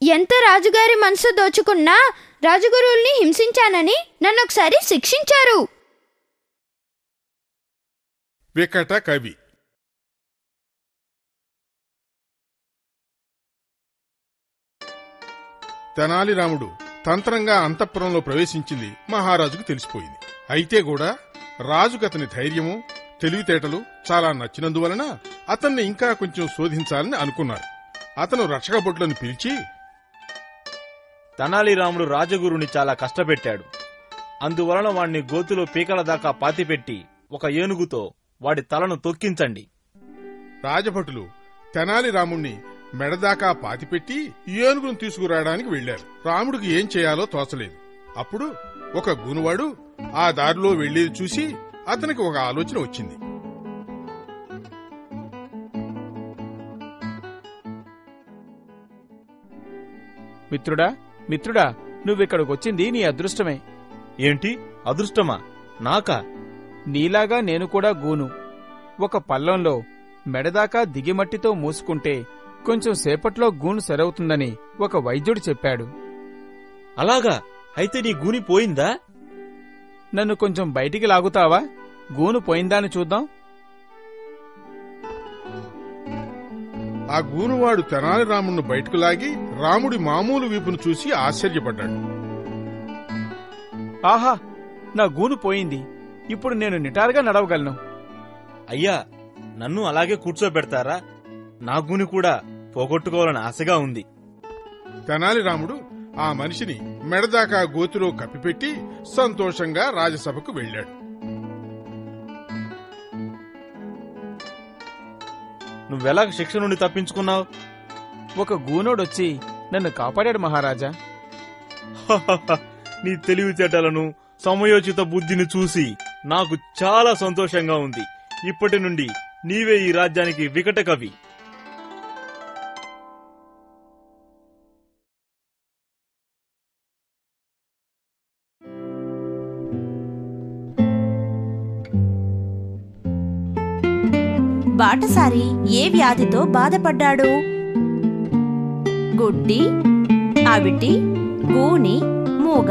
ఎంత రాజుగారి మనసు దోచుకున్నా రాజగురువుల్ని హింసించానని నన్నొకసారి శిక్షించారు. వికట కవి. తెనాలి రాముడు తంత్రంగా అంతఃపురంలో ప్రవేశించింది మహారాజుకు తెలిసిపోయింది. అయితే కూడా రాజుకు అతని ధైర్యము, తెలివితేటలు చాలా నచ్చినందువలన అతన్ని ఇంకా కొంచెం శోధించాలని అనుకున్నారు. అతను రక్షకభటులను పిలిచి, తెనాలి రాముడు రాజగురుని చాలా కష్టపెట్టాడు. అందువలన వాణ్ణి గోతులో పీకల దాకా పాతిపెట్టి ఒక ఏనుగుతో వాడి తలను తొక్కించండి. రాజభటులు తెనాలి రాముణ్ణి మెడదాకా పాతిపెట్టి ఏనుగును తీసుకురావడానికి వెళ్లారు. రాముడికి ఏం చేయాలో తోచలేదు. అప్పుడు ఒక గూనువాడు ఆ దారిలో వెళ్లేది చూసి అతనికి ఒక ఆలోచన వచ్చింది. మిత్రుడా మిత్రుడా, నువ్విక్కడికొచ్చింది నీ అదృష్టమే. ఏంటి అదృష్టమా? నాకా? నీలాగా నేను కూడా గూను. ఒక పల్లంలో మెడదాకా దిగిమట్టితో మూసుకుంటే కొంచెం సేపట్లో గూను సరవుతుందని ఒక వైద్యుడు చెప్పాడు. అలాగా? అయితే నీ గూని పోయిందా? నన్ను కొంచెం బయటికి లాగుతావా? గూను పోయిందాని చూద్దాం. ఆ గూనువాడు తెనాలి రాముణ్ణి బయటకు లాగి రాముడి మామూలు వీపును చూసి ఆశ్చర్యపడ్డాడు. ఆహా, నా గూను పోయింది. ఇప్పుడు నేను నిటారుగా నడవగలను. అయ్యా, నన్ను అలాగే కూర్చోబెడతారా? నా గూని కూడా పోగొట్టుకోవాలని ఆశగా ఉంది. తెనాలి రాముడు ఆ మనిషిని మెడదాకా గోతిలో కప్పిపెట్టి సంతోషంగా రాజసభకు వెళ్లాడు. నువ్వెలాగ శిక్ష నుండి తప్పించుకున్నావు? ఒక గూనోడొచ్చి నన్ను కాపాడాడు మహారాజా. నీ తెలివితేటలను, సమయోచిత బుద్ధిని చూసి నాకు చాలా సంతోషంగా ఉంది. ఇప్పటి నుండి నీవే ఈ రాజ్యానికి వికట కవి. బాటసారి ఏ వ్యాధితో బాధపడ్డాడు? గుడ్డి, అవిటి, గూని, మూగ